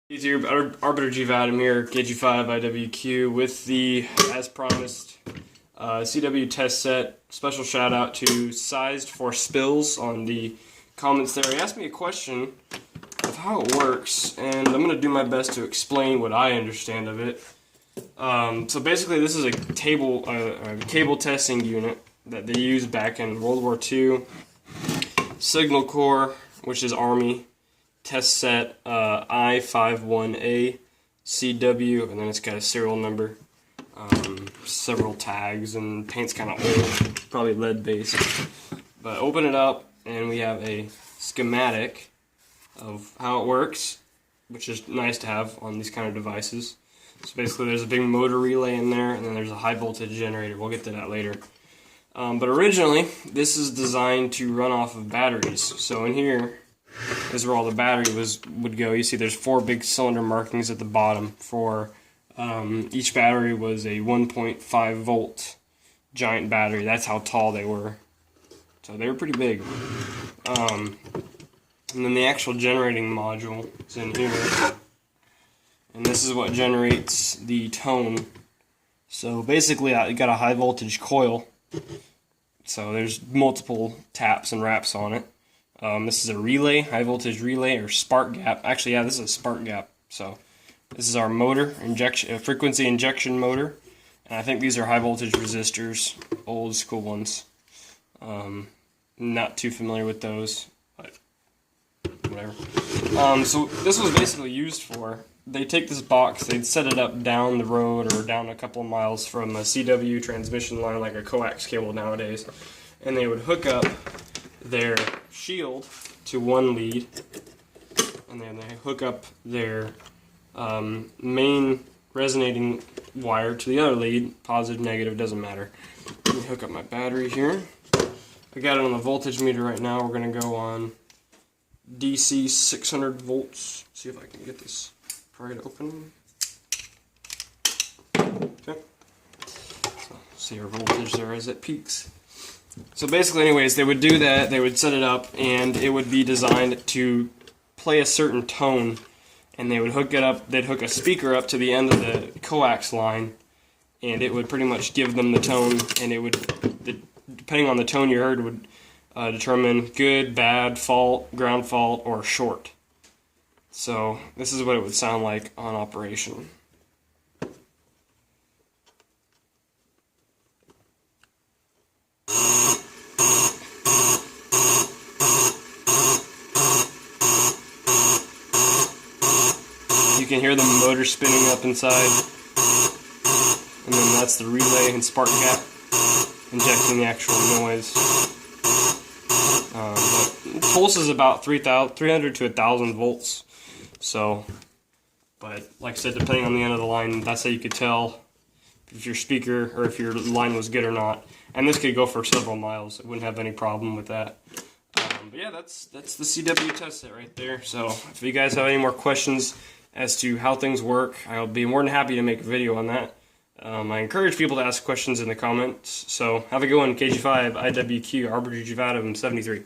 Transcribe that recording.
It's your Arbiter GVADM here, KG5 IWQ, with the, as promised, CW test set. Special shout out to Sized for Spills on the comments there. He asked me a question of how it works, and I'm going to do my best to explain what I understand of it. So basically this is a cable testing unit that they used back in World War II. Signal Corps, which is Army. Test set I51A CW, and then it's got a serial number, several tags, and paint's kind of old, probably lead based. But open it up, and we have a schematic of how it works, which is nice to have on these kind of devices. So basically there's a big motor relay in there, and then there's a high voltage generator. We'll get to that later. But originally, this is designed to run off of batteries. So in here is where all the battery would go. You see there's 4 big cylinder markings at the bottom. For each battery was a 1.5 volt giant battery. That's how tall they were. So they were pretty big. And then the actual generating module is in here. And this is what generates the tone. So basically I got a high voltage coil. So there's multiple taps and wraps on it. This is a relay, high voltage relay, or spark gap. Actually, yeah, this is a spark gap. So this is our motor, frequency injection motor. And I think these are high voltage resistors, old school ones. Not too familiar with those, but whatever. So this was basically used for, they take this box, they'd set it up down the road or down a couple of miles from a CW transmission line, like a coax cable nowadays, and they would hook up their shield to one lead, and then they hook up their main resonating wire to the other lead. Positive, negative, doesn't matter. Let me hook up my battery here. I got it on the voltage meter right now. We're going to go on DC 600 volts. See if I can get this pried open. Okay. So see our voltage there as it peaks. So basically, anyways, they would do that, they would set it up, and it would be designed to play a certain tone, and they would hook it up, they'd hook a speaker up to the end of the coax line, and it would pretty much give them the tone, and it would, depending on the tone you heard, would determine good, bad, fault, ground fault, or short. So this is what it would sound like on operation. You can hear the motor spinning up inside, and then that's the relay and spark gap injecting the actual noise. But pulse is about 300 to 1,000 volts. So, but like I said, depending on the end of the line, that's how you could tell if your speaker or if your line was good or not. And this could go for several miles. It wouldn't have any problem with that. But yeah, that's the CW test set right there. So if you guys have any more questions as to how things work, I'll be more than happy to make a video on that. I encourage people to ask questions in the comments. So have a good one, KG5 IWQ Arbiter GVADM 73.